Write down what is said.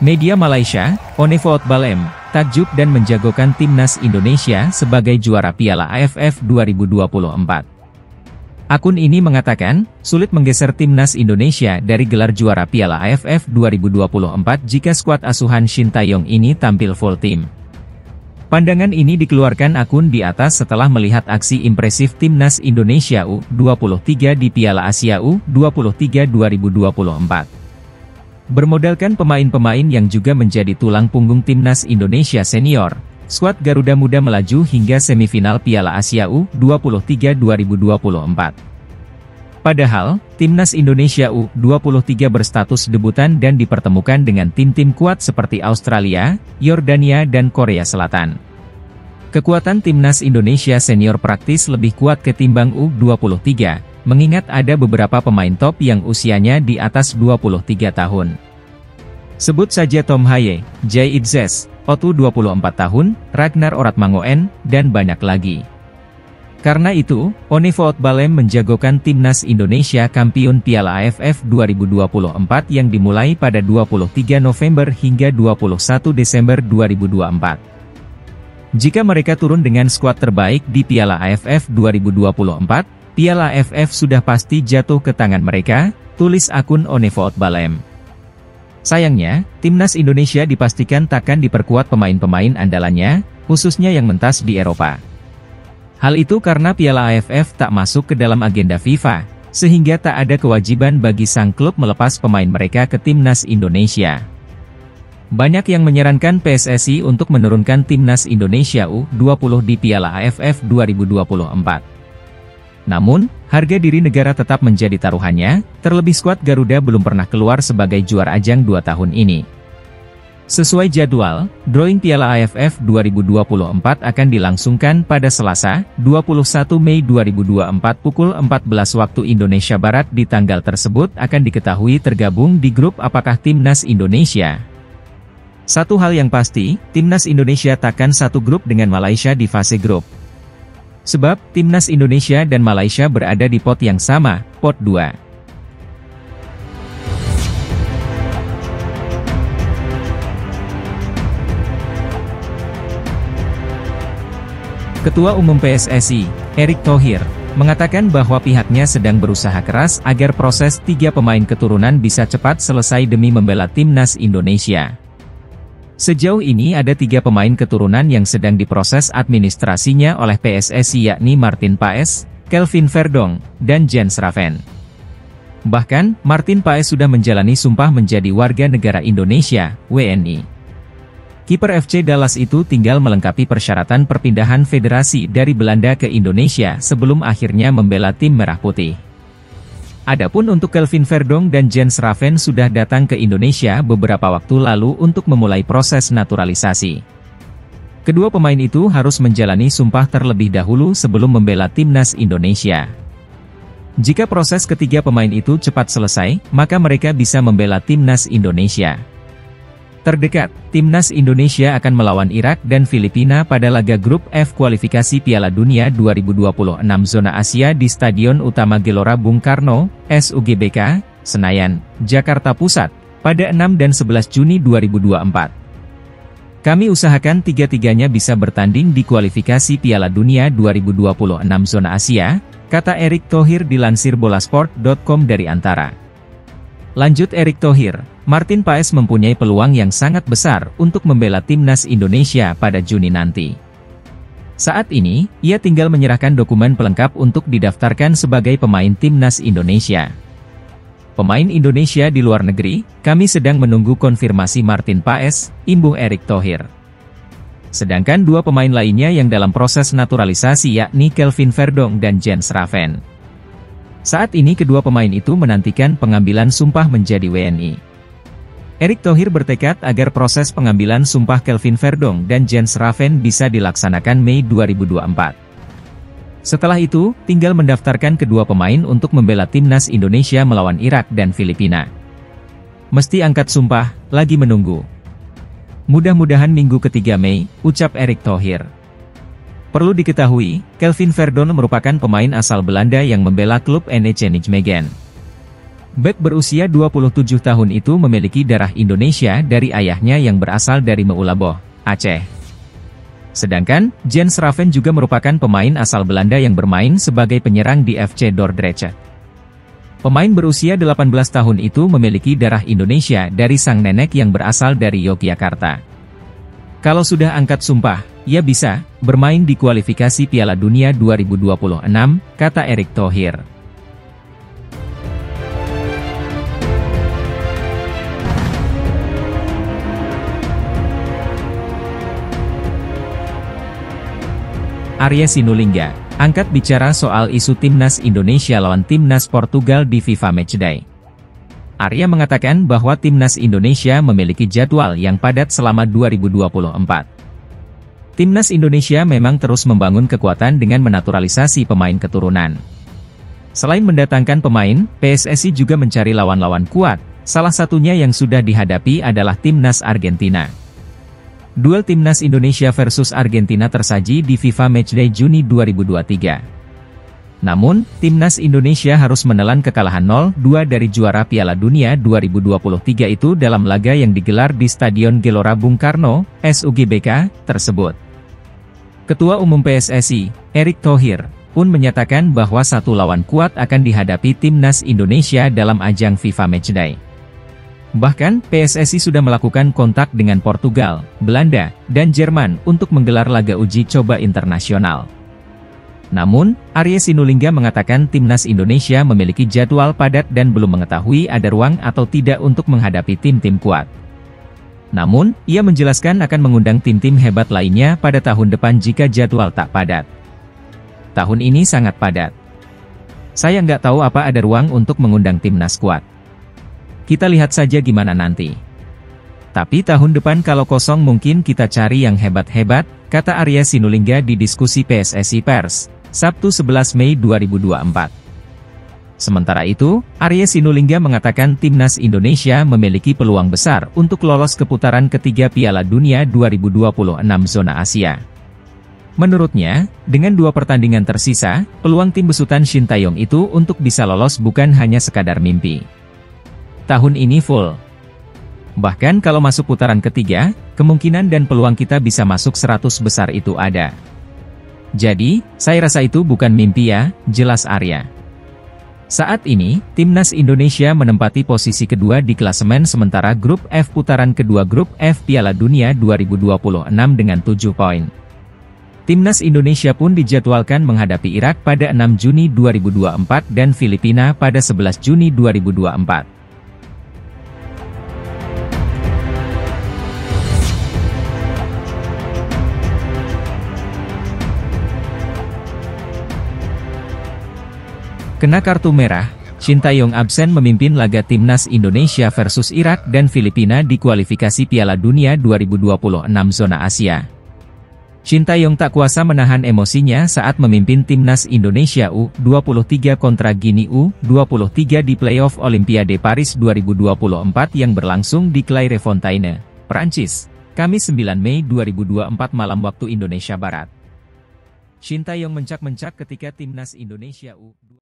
Media Malaysia, Onevoot Balem, takjub dan menjagokan timnas Indonesia sebagai juara Piala AFF 2024. Akun ini mengatakan, sulit menggeser timnas Indonesia dari gelar juara Piala AFF 2024 jika skuad asuhan Shin Tae-yong ini tampil full tim. Pandangan ini dikeluarkan akun di atas setelah melihat aksi impresif timnas Indonesia U23 di Piala Asia U23 2024. Bermodalkan pemain-pemain yang juga menjadi tulang punggung timnas Indonesia senior, skuad Garuda Muda melaju hingga semifinal Piala Asia U23 2024. Padahal, timnas Indonesia U23 berstatus debutan dan dipertemukan dengan tim-tim kuat seperti Australia, Yordania dan Korea Selatan. Kekuatan timnas Indonesia senior praktis lebih kuat ketimbang U23, mengingat ada beberapa pemain top yang usianya di atas 23 tahun. Sebut saja Tom Haye, Jay Idzes, Otu 24 tahun, Ragnar Oratmangoen, dan banyak lagi. Karena itu, Onevoot Balem menjagokan timnas Indonesia kampiun Piala AFF 2024 yang dimulai pada 23 November hingga 21 Desember 2024. Jika mereka turun dengan skuad terbaik di Piala AFF 2024, Piala AFF sudah pasti jatuh ke tangan mereka, tulis akun Onevoot Balem. Sayangnya, timnas Indonesia dipastikan takkan diperkuat pemain-pemain andalannya, khususnya yang mentas di Eropa. Hal itu karena Piala AFF tak masuk ke dalam agenda FIFA, sehingga tak ada kewajiban bagi sang klub melepas pemain mereka ke timnas Indonesia. Banyak yang menyarankan PSSI untuk menurunkan timnas Indonesia U20 di Piala AFF 2024. Namun, harga diri negara tetap menjadi taruhannya, terlebih skuad Garuda belum pernah keluar sebagai juara ajang 2 tahun ini. Sesuai jadwal, drawing Piala AFF 2024 akan dilangsungkan pada Selasa, 21 Mei 2024 pukul 14 waktu Indonesia Barat. Di tanggal tersebut akan diketahui tergabung di grup apakah timnas Indonesia. Satu hal yang pasti, timnas Indonesia takkan satu grup dengan Malaysia di fase grup. Sebab, timnas Indonesia dan Malaysia berada di pot yang sama, pot 2. Ketua Umum PSSI, Erick Thohir, mengatakan bahwa pihaknya sedang berusaha keras agar proses 3 pemain keturunan bisa cepat selesai demi membela timnas Indonesia. Sejauh ini ada 3 pemain keturunan yang sedang diproses administrasinya oleh PSSI yakni Martin Paes, Kelvin Verdong, dan Jens Raven. Bahkan, Martin Paes sudah menjalani sumpah menjadi warga negara Indonesia, WNI. Kiper FC Dallas itu tinggal melengkapi persyaratan perpindahan federasi dari Belanda ke Indonesia sebelum akhirnya membela tim Merah Putih. Adapun untuk Kelvin Verdong dan Jens Raven sudah datang ke Indonesia beberapa waktu lalu untuk memulai proses naturalisasi. Kedua pemain itu harus menjalani sumpah terlebih dahulu sebelum membela timnas Indonesia. Jika proses ketiga pemain itu cepat selesai, maka mereka bisa membela timnas Indonesia. Terdekat, timnas Indonesia akan melawan Irak dan Filipina pada laga grup F kualifikasi Piala Dunia 2026 zona Asia di Stadion Utama Gelora Bung Karno, SUGBK, Senayan, Jakarta Pusat, pada 6 dan 11 Juni 2024. Kami usahakan tiga-tiganya bisa bertanding di kualifikasi Piala Dunia 2026 zona Asia, kata Erick Thohir dilansir bolasport.com dari Antara. Lanjut Erick Thohir, Martin Paes mempunyai peluang yang sangat besar untuk membela timnas Indonesia pada Juni nanti. Saat ini, ia tinggal menyerahkan dokumen pelengkap untuk didaftarkan sebagai pemain timnas Indonesia. Pemain Indonesia di luar negeri, kami sedang menunggu konfirmasi Martin Paes, imbuh Erick Thohir. Sedangkan 2 pemain lainnya yang dalam proses naturalisasi yakni Kelvin Verdong dan Jens Raven. Saat ini kedua pemain itu menantikan pengambilan sumpah menjadi WNI. Erick Thohir bertekad agar proses pengambilan sumpah Kelvin Verdong dan Jens Raven bisa dilaksanakan Mei 2024. Setelah itu, tinggal mendaftarkan kedua pemain untuk membela timnas Indonesia melawan Irak dan Filipina. Mesti angkat sumpah, lagi menunggu. Mudah-mudahan minggu ketiga Mei, ucap Erick Thohir. Perlu diketahui, Kelvin Verdon merupakan pemain asal Belanda yang membela klub NEC Nijmegen. Bek berusia 27 tahun itu memiliki darah Indonesia dari ayahnya yang berasal dari Meulaboh, Aceh. Sedangkan, Jens Raven juga merupakan pemain asal Belanda yang bermain sebagai penyerang di FC Dordrecht. Pemain berusia 18 tahun itu memiliki darah Indonesia dari sang nenek yang berasal dari Yogyakarta. Kalau sudah angkat sumpah, ia bisa bermain di kualifikasi Piala Dunia 2026, kata Erick Thohir. Arya Sinulinga angkat bicara soal isu Timnas Indonesia lawan Timnas Portugal di FIFA Matchday. Arya mengatakan bahwa Timnas Indonesia memiliki jadwal yang padat selama 2024. Timnas Indonesia memang terus membangun kekuatan dengan menaturalisasi pemain keturunan. Selain mendatangkan pemain, PSSI juga mencari lawan-lawan kuat, salah satunya yang sudah dihadapi adalah Timnas Argentina. Duel Timnas Indonesia versus Argentina tersaji di FIFA Matchday Juni 2023. Namun, Timnas Indonesia harus menelan kekalahan 0-2 dari juara Piala Dunia 2023 itu dalam laga yang digelar di Stadion Gelora Bung Karno, SUGBK, tersebut. Ketua Umum PSSI, Erick Thohir, pun menyatakan bahwa satu lawan kuat akan dihadapi Timnas Indonesia dalam ajang FIFA Matchday. Bahkan, PSSI sudah melakukan kontak dengan Portugal, Belanda, dan Jerman untuk menggelar laga uji coba internasional. Namun, Arya Sinulinga mengatakan Timnas Indonesia memiliki jadwal padat dan belum mengetahui ada ruang atau tidak untuk menghadapi tim-tim kuat. Namun, ia menjelaskan akan mengundang tim-tim hebat lainnya pada tahun depan jika jadwal tak padat. Tahun ini sangat padat. Saya nggak tahu apa ada ruang untuk mengundang timnas kuat. Kita lihat saja gimana nanti. Tapi tahun depan kalau kosong mungkin kita cari yang hebat-hebat, kata Arya Sinulinga di diskusi PSSI Pers, Sabtu 11 Mei 2024. Sementara itu, Arya Sinulinga mengatakan Timnas Indonesia memiliki peluang besar untuk lolos ke putaran ketiga Piala Dunia 2026 zona Asia. Menurutnya, dengan 2 pertandingan tersisa, peluang tim besutan Shin Tae-yong itu untuk bisa lolos bukan hanya sekadar mimpi. Tahun ini full. Bahkan kalau masuk putaran ketiga, kemungkinan dan peluang kita bisa masuk 100 besar itu ada. Jadi, saya rasa itu bukan mimpi ya, jelas Arya. Saat ini, Timnas Indonesia menempati posisi kedua di klasemen sementara Grup F putaran kedua Grup F Piala Dunia 2026 dengan 7 poin. Timnas Indonesia pun dijadwalkan menghadapi Irak pada 6 Juni 2024 dan Filipina pada 11 Juni 2024. Kena kartu merah, Shin Tae-yong absen memimpin laga Timnas Indonesia versus Irak dan Filipina di kualifikasi Piala Dunia 2026 zona Asia. Shin Tae-yong tak kuasa menahan emosinya saat memimpin Timnas Indonesia U23 kontra Guinea U23 di playoff Olimpiade Paris 2024 yang berlangsung di Clairefontaine, Prancis, Kamis 9 Mei 2024 malam waktu Indonesia Barat. Shin Tae-yong mencak-mencak ketika Timnas Indonesia U23